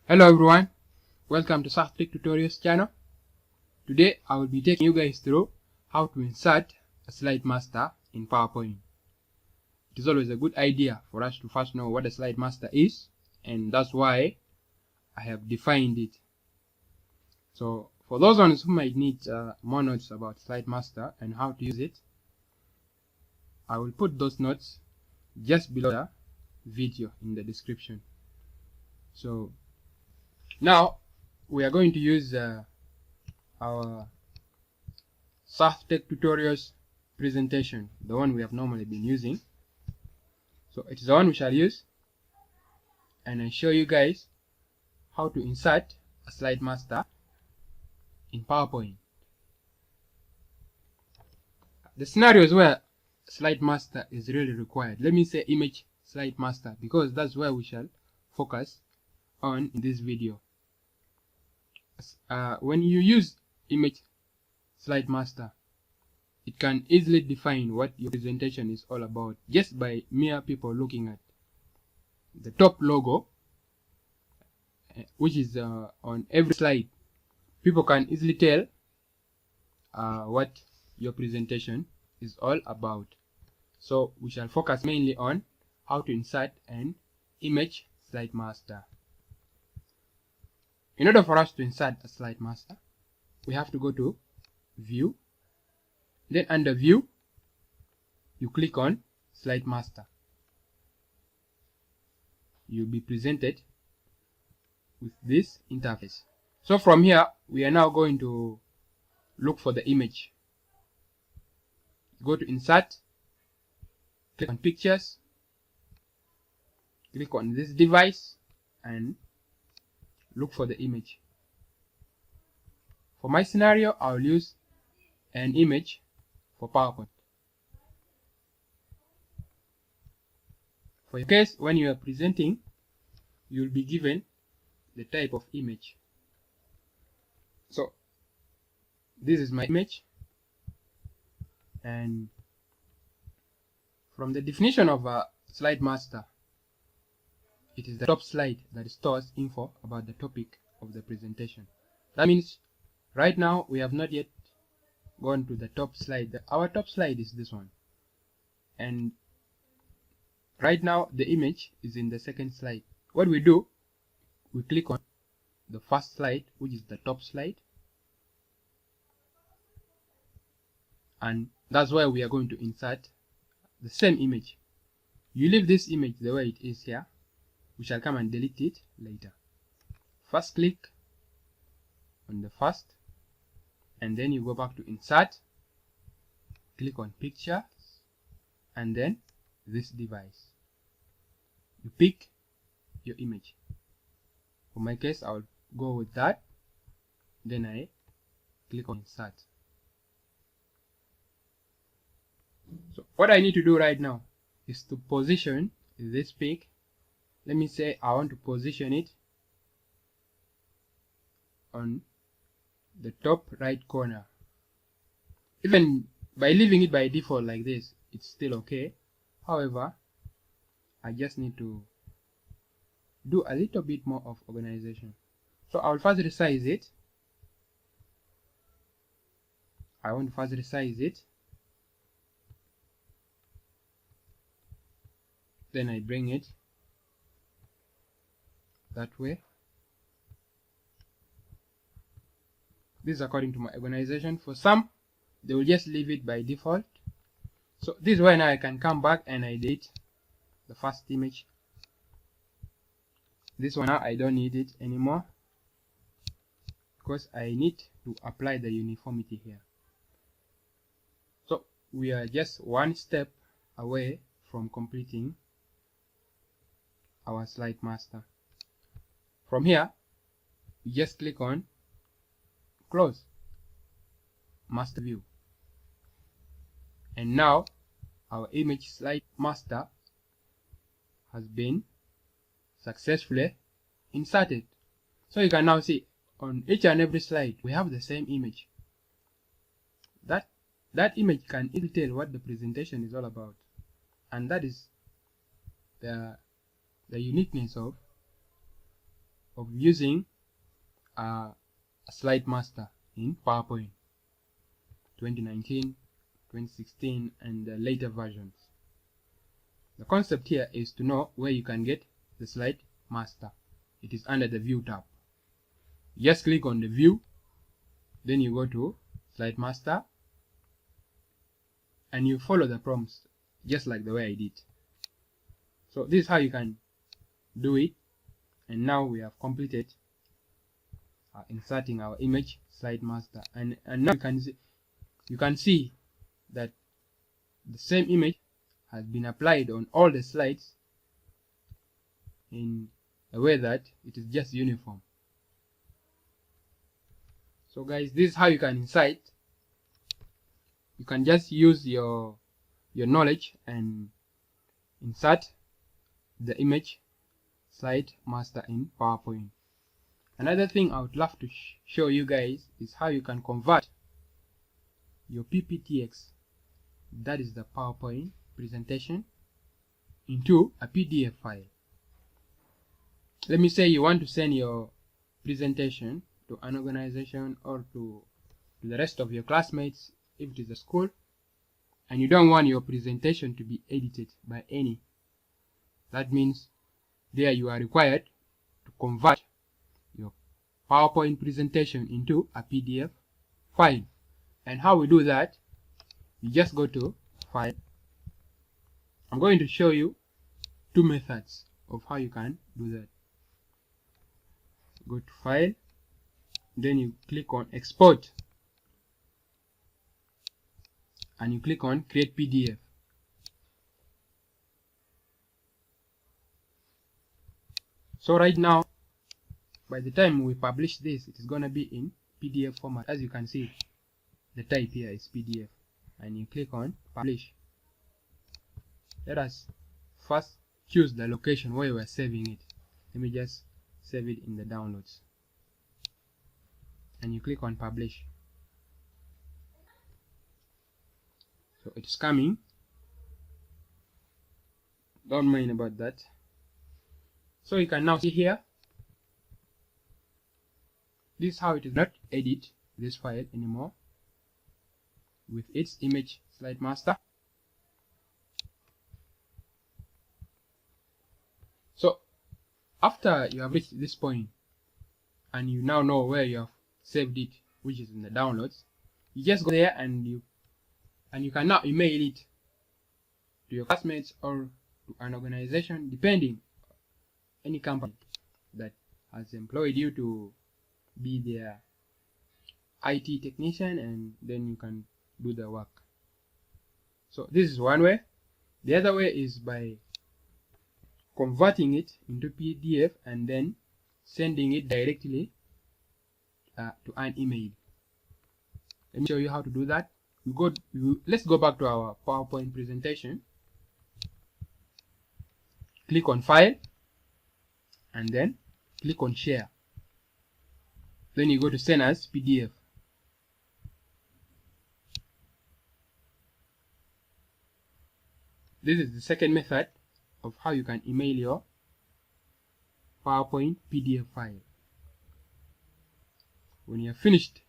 Hello everyone, welcome to SouthTech tutorials channel. Today I will be taking you guys through how to insert a slide master in PowerPoint. It is always a good idea for us to first know what a slide master is, and that's why I have defined it. So for those ones who might need more notes about slide master and how to use it, I will put those notes just below the video in the description. So now we are going to use our SouthTech tutorials presentation, the one we have normally been using. So it is the one we shall use, and I show you guys how to insert a slide master in PowerPoint. The scenarios where slide master is really required, let me say image slide master, because that's where we shall focus on in this video. When you use image slide master, it can easily define what your presentation is all about just by mere people looking at the top logo, which is on every slide. People can easily tell what your presentation is all about. So we shall focus mainly on how to insert an image slide master. In order for us to insert a slide master, we have to go to View. Then under View, you click on Slide Master. You'll be presented with this interface. So from here, we are now going to look for the image. Go to Insert, click on Pictures, click on this device, and look for the image. For my scenario, I'll use an image for PowerPoint. For your case, when you are presenting, you'll be given the type of image. So this is my image, and from the definition of a slide master, it is the top slide that stores info about the topic of the presentation. That means right now we have not yet gone to the top slide. Our top slide is this one, and right now the image is in the second slide. What we do, we click on the first slide, which is the top slide, and that's where we are going to insert the same image. You leave this image the way it is here. We shall come and delete it later. First click on the first, and then you go back to Insert, click on Pictures, and then this device. You pick your image. For my case, I'll go with that. Then I click on Insert. So what I need to do right now is to position this pic. Let me say I want to position it on the top right corner. Even by leaving it by default like this, it's still okay. However, I just need to do a little bit more of organization. So I'll first resize it. I want to first resize it. Then I bring it that way. This is according to my organization. For some, they will just leave it by default. So this way now I can come back and I delete the first image. This one now I don't need it anymore because I need to apply the uniformity here. So we are just one step away from completing our slide master. From here, you just click on Close Master View, and now our image slide master has been successfully inserted. So you can now see on each and every slide we have the same image. That image can easily tell what the presentation is all about, and that is the uniqueness of of using a slide master in PowerPoint 2019, 2016 and the later versions. The concept here is to know where you can get the slide master. It is under the view tab. Just click on the view, then you go to slide master and you follow the prompts just like the way I did. So this is how you can do it. And now we have completed inserting our image slide master, and now you can see that the same image has been applied on all the slides in a way that it is just uniform. So guys, this is how you can insert. You can just use your knowledge and insert the image slide master in PowerPoint. Another thing I would love to show you guys is how you can convert your PPTX, that is the PowerPoint presentation, into a PDF file. Let me say you want to send your presentation to an organization or to the rest of your classmates if it is a school, and you don't want your presentation to be edited by any. That means there you are required to convert your PowerPoint presentation into a PDF file. And how we do that, you just go to File. I'm going to show you two methods of how you can do that. Go to File, then you click on Export, and you click on Create PDF. So right now, by the time we publish this, it is going to be in PDF format. As you can see, the type here is PDF, and you click on Publish. Let us first choose the location where we are saving it. Let me just save it in the downloads, and you click on Publish. So it's coming. Don't mind about that. So you can now see here, this is how it is not edit this file anymore with its image slide master. So after you have reached this point and you now know where you have saved it, which is in the downloads, you just go there and you can now email it to your classmates or to an organization, depending any company that has employed you to be their IT technician, and then you can do the work. So this is one way. The other way is by converting it into PDF and then sending it directly to an email. Let me show you how to do that. Let's go back to our PowerPoint presentation. Click on File and then click on Share. Then you go to Send as PDF. This is the second method of how you can email your PowerPoint PDF file. When you have finished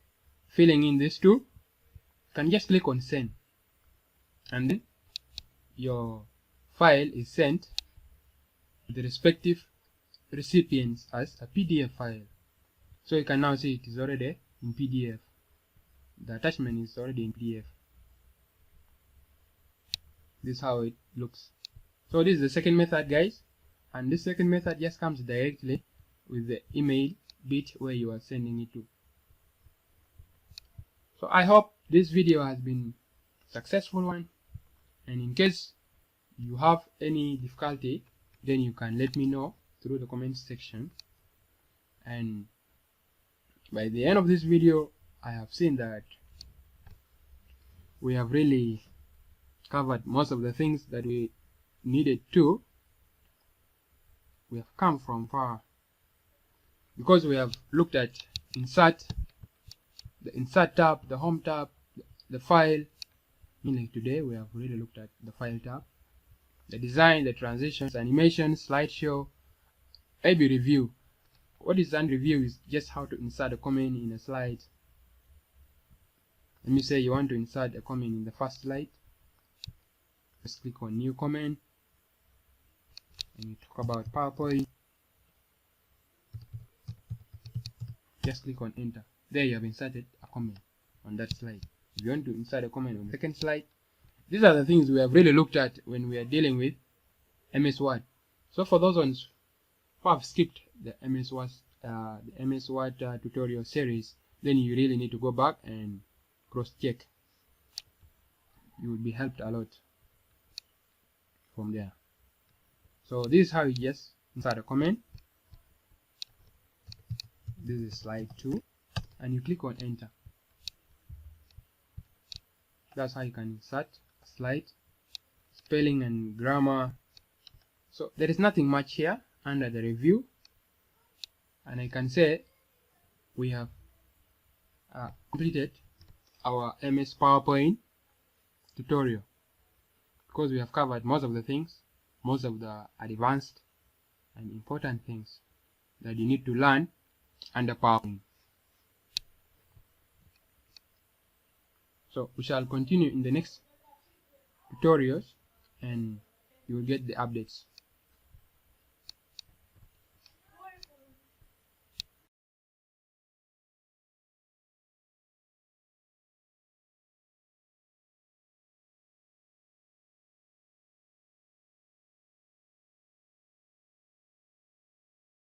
filling in these two, you can just click on Send, and then your file is sent to the respective recipients as a PDF file. So you can now see it is already in PDF. The attachment is already in PDF. This is how it looks. So this is the second method, guys, and this second method just comes directly with the email bit where you are sending it to. So I hope this video has been a successful one, and in case you have any difficulty, then you can let me know through the comment section. And by the end of this video, I have seen that we have really covered most of the things that we needed to. We have come from far because we have looked at insert, the insert tab, the home tab, the file. Meaning today we have really looked at the file tab, the design, the transitions, animation, slideshow, maybe review. what is under review is just how to insert a comment in a slide. Let me say you want to insert a comment in the first slide. Just click on new comment and you talk about PowerPoint. Just click on enter. There you have inserted a comment on that slide. If you want to insert a comment on the second slide, these are the things we have really looked at when we are dealing with MS Word. So for those ones who have skipped the MS Word tutorial series, then you really need to go back and cross-check. You will be helped a lot from there. So this is how you just insert a comment. This is slide 2 and you click on enter. That's how you can insert a slide. Spelling and grammar. So there is nothing much here under the review, and I can say we have completed our MS PowerPoint tutorial, because we have covered most of the things, most of the advanced and important things that you need to learn under PowerPoint. So we shall continue in the next tutorials and you will get the updates.